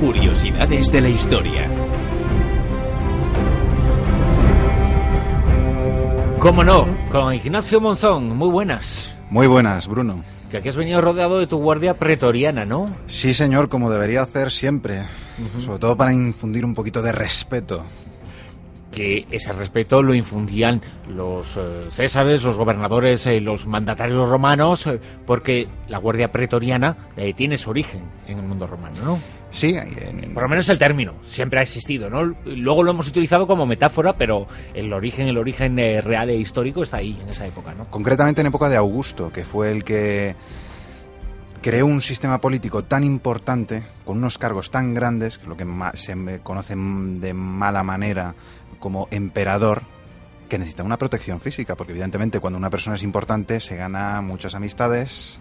Curiosidades de la historia. ¿Cómo no? Con Ignacio Monzón. Muy buenas. Muy buenas, Bruno. Que aquí has venido rodeado de tu guardia pretoriana, ¿no? Sí, señor, como debería hacer siempre. Sobre todo para infundir un poquito de respeto. Que ese respeto lo infundían los césares, los gobernadores, los mandatarios romanos, porque la guardia pretoriana tiene su origen en el mundo romano, ¿no? Sí. Por lo menos el término siempre ha existido, ¿no? Luego lo hemos utilizado como metáfora, pero el origen real e histórico está ahí, en esa época, ¿no? Concretamente en época de Augusto, que fue el que creó un sistema político tan importante, con unos cargos tan grandes, que es lo que se conoce de mala manera como emperador, que necesita una protección física, porque evidentemente cuando una persona es importante se gana muchas amistades,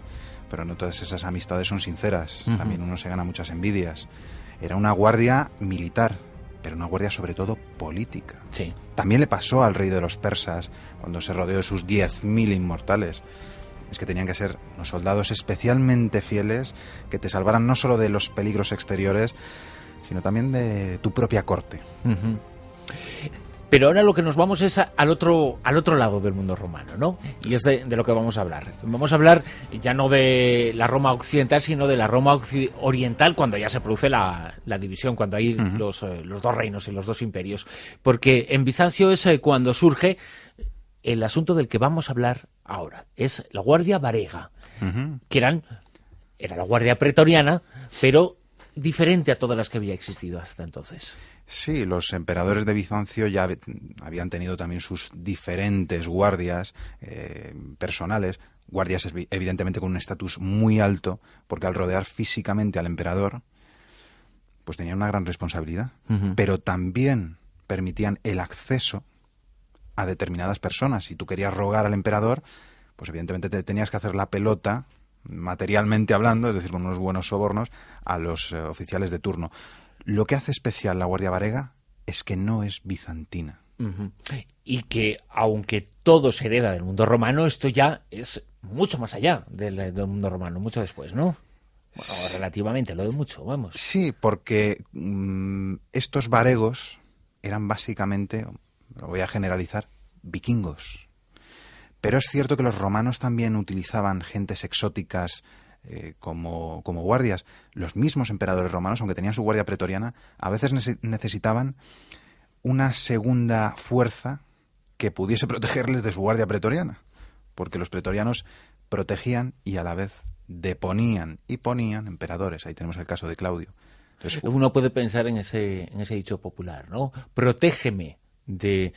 pero no todas esas amistades son sinceras. También uno se gana muchas envidias. Era una guardia militar, pero una guardia sobre todo política. Sí. También le pasó al rey de los persas cuando se rodeó de sus 10.000 inmortales. Es que tenían que ser unos soldados especialmente fieles que te salvaran no solo de los peligros exteriores, sino también de tu propia corte. Pero ahora lo que nos vamos es al otro lado del mundo romano, ¿no? Y es de lo que vamos a hablar. Vamos a hablar ya no de la Roma occidental, sino de la Roma oriental, cuando ya se produce la división, cuando hay los dos reinos y los dos imperios. Porque en Bizancio es cuando surge el asunto del que vamos a hablar ahora. Es la Guardia Varega, que era la Guardia Pretoriana, pero diferente a todas las que había existido hasta entonces. Sí, los emperadores de Bizancio ya habían tenido también sus diferentes guardias personales, guardias evidentemente con un estatus muy alto, porque al rodear físicamente al emperador, pues tenían una gran responsabilidad, pero también permitían el acceso a determinadas personas. Si tú querías rogar al emperador, pues evidentemente te tenías que hacer la pelota, materialmente hablando, es decir, con unos buenos sobornos, a los oficiales de turno. Lo que hace especial la Guardia Varega es que no es bizantina. Y que, aunque todo se hereda del mundo romano, esto ya es mucho más allá del mundo romano, mucho después, ¿no? Bueno, relativamente, lo de mucho, vamos. Sí, porque estos varegos eran básicamente, lo voy a generalizar, vikingos. Pero es cierto que los romanos también utilizaban gentes exóticas como guardias. Los mismos emperadores romanos, aunque tenían su guardia pretoriana, a veces necesitaban una segunda fuerza que pudiese protegerles de su guardia pretoriana, porque los pretorianos protegían y a la vez deponían y ponían emperadores. Ahí tenemos el caso de Claudio. Entonces, uno puede pensar en ese dicho popular, ¿no? Protégeme de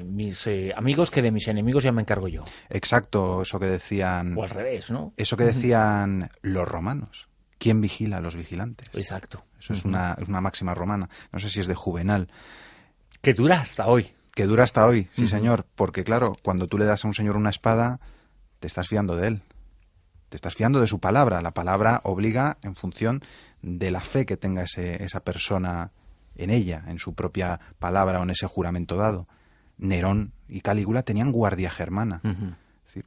mis amigos, que de mis enemigos ya me encargo yo. Exacto, eso que decían... O al revés, ¿no? Eso que decían los romanos. ¿Quién vigila a los vigilantes? Exacto. Eso es una máxima romana. No sé si es de Juvenal. Que dura hasta hoy. Que dura hasta hoy, sí señor. Porque claro, cuando tú le das a un señor una espada, te estás fiando de él. Te estás fiando de su palabra. La palabra obliga en función de la fe que tenga esa persona en ella, en su propia palabra o en ese juramento dado. Nerón y Calígula tenían guardia germana. Es decir,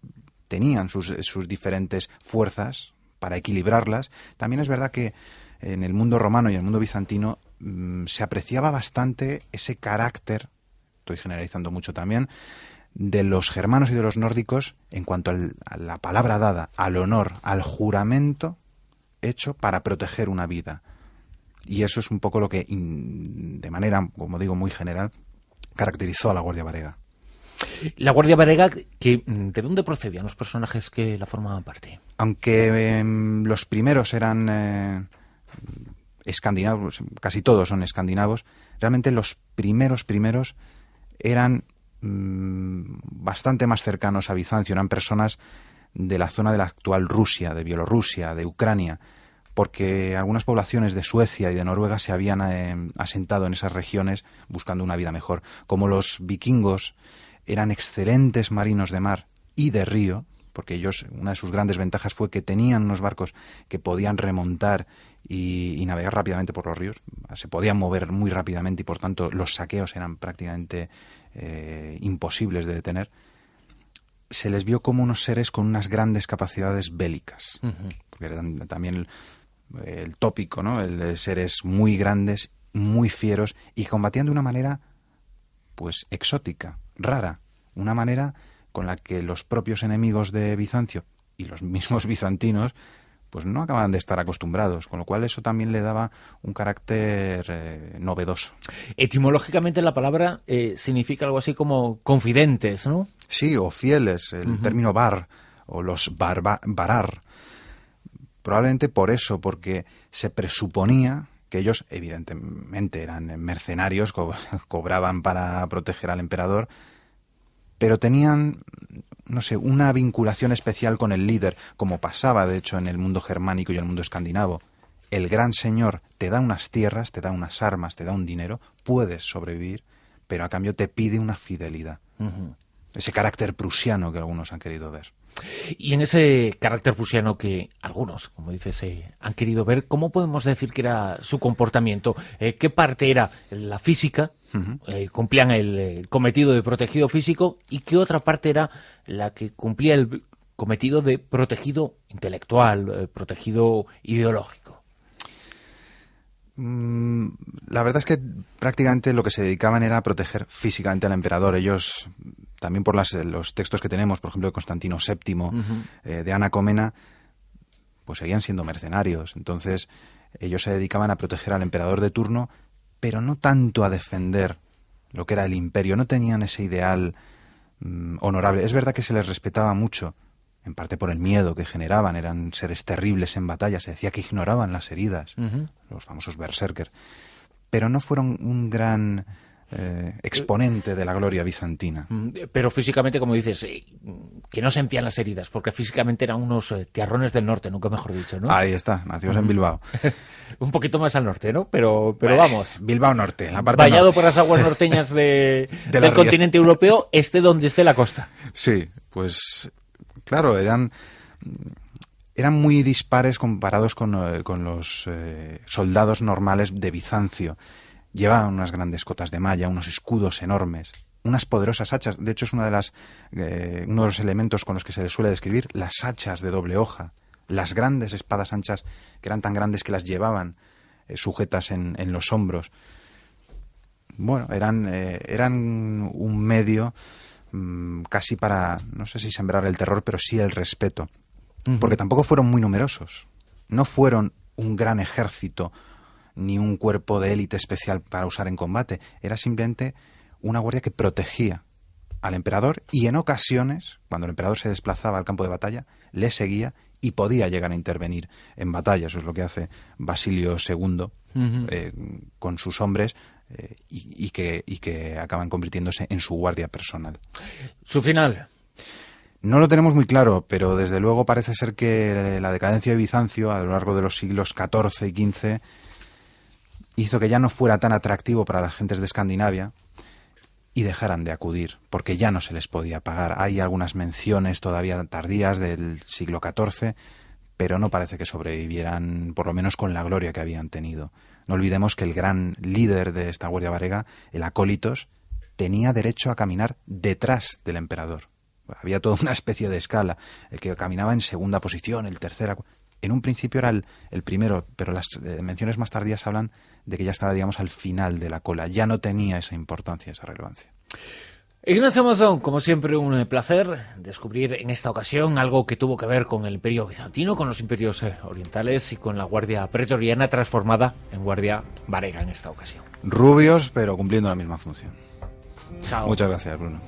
tenían sus diferentes fuerzas para equilibrarlas. También es verdad que en el mundo romano y en el mundo bizantino se apreciaba bastante ese carácter, estoy generalizando mucho también, de los germanos y de los nórdicos en cuanto a la palabra dada, al honor, al juramento hecho para proteger una vida. Y eso es un poco lo que, de manera, como digo, muy general, caracterizó a la Guardia Varega. La Guardia Varega, ¿de dónde procedían los personajes que la formaban parte? Aunque los primeros eran escandinavos, casi todos son escandinavos, realmente los primeros eran bastante más cercanos a Bizancio, eran personas de la zona de la actual Rusia, de Bielorrusia, de Ucrania, porque algunas poblaciones de Suecia y de Noruega se habían asentado en esas regiones buscando una vida mejor. Como los vikingos eran excelentes marinos de mar y de río, porque ellos, una de sus grandes ventajas fue que tenían unos barcos que podían remontar y navegar rápidamente por los ríos, se podían mover muy rápidamente y por tanto los saqueos eran prácticamente imposibles de detener. Se les vio como unos seres con unas grandes capacidades bélicas, porque eran también el tópico, ¿no? El de seres muy grandes, muy fieros y combatían de una manera pues exótica, rara, una manera con la que los propios enemigos de Bizancio y los mismos bizantinos pues no acaban de estar acostumbrados, con lo cual eso también le daba un carácter novedoso. Etimológicamente la palabra significa algo así como confidentes, ¿no? Sí, o fieles, el término bar o los barar. Probablemente por eso, porque se presuponía que ellos evidentemente eran mercenarios, cobraban para proteger al emperador, pero tenían, no sé, una vinculación especial con el líder, como pasaba de hecho en el mundo germánico y el mundo escandinavo. El gran señor te da unas tierras, te da unas armas, te da un dinero, puedes sobrevivir, pero a cambio te pide una fidelidad. Ese carácter prusiano que algunos han querido ver. Y en ese carácter prusiano que algunos, como dices, han querido ver, ¿cómo podemos decir que era su comportamiento? ¿Qué parte era la física? Cumplían el cometido de protegido físico, y qué otra parte era la que cumplía el cometido de protegido intelectual, protegido ideológico. La verdad es que prácticamente lo que se dedicaban era a proteger físicamente al emperador. Ellos, también por los textos que tenemos, por ejemplo de Constantino VII, de Ana Comnena, pues seguían siendo mercenarios. Entonces ellos se dedicaban a proteger al emperador de turno, pero no tanto a defender lo que era el imperio. No tenían ese ideal honorable. Es verdad que se les respetaba mucho, en parte por el miedo que generaban. Eran seres terribles en batalla. Se decía que ignoraban las heridas, los famosos berserker. Pero no fueron un gran exponente de la gloria bizantina. Pero físicamente, como dices, que no sentían las heridas, porque físicamente eran unos tiarrones del norte, nunca mejor dicho, ¿no? Ahí está, nacidos en Bilbao. Un poquito más al norte, ¿no? Pero vamos. Bilbao norte, la parte Bañado norte. por las aguas norteñas del continente europeo, esté donde esté la costa. Sí, pues claro, eran muy dispares comparados con los soldados normales de Bizancio. Llevaban unas grandes cotas de malla, unos escudos enormes, unas poderosas hachas. De hecho, es uno de los elementos con los que se les suele describir, las hachas de doble hoja, las grandes espadas anchas que eran tan grandes que las llevaban sujetas en los hombros. Bueno, eran un medio casi para, no sé si sembrar el terror, pero sí el respeto. Porque tampoco fueron muy numerosos. No fueron un gran ejército ni un cuerpo de élite especial para usar en combate. Era simplemente una guardia que protegía al emperador y en ocasiones, cuando el emperador se desplazaba al campo de batalla, le seguía y podía llegar a intervenir en batalla. Eso es lo que hace Basilio II con sus hombres y que acaban convirtiéndose en su guardia personal. Su final. No lo tenemos muy claro, pero desde luego parece ser que la decadencia de Bizancio a lo largo de los siglos XIV y XV hizo que ya no fuera tan atractivo para las gentes de Escandinavia y dejaran de acudir, porque ya no se les podía pagar. Hay algunas menciones todavía tardías del siglo XIV, pero no parece que sobrevivieran, por lo menos con la gloria que habían tenido. No olvidemos que el gran líder de esta guardia varega, el Acólitos, tenía derecho a caminar detrás del emperador. Había toda una especie de escala. El que caminaba en segunda posición, el tercera. En un principio era el primero, pero las menciones más tardías hablan de que ya estaba, digamos, al final de la cola. Ya no tenía esa importancia, esa relevancia. Ignacio Monzón, como siempre, un placer descubrir en esta ocasión algo que tuvo que ver con el imperio bizantino, con los imperios orientales y con la guardia pretoriana transformada en guardia varega en esta ocasión. Rubios, pero cumpliendo la misma función. Chao. Muchas gracias, Bruno.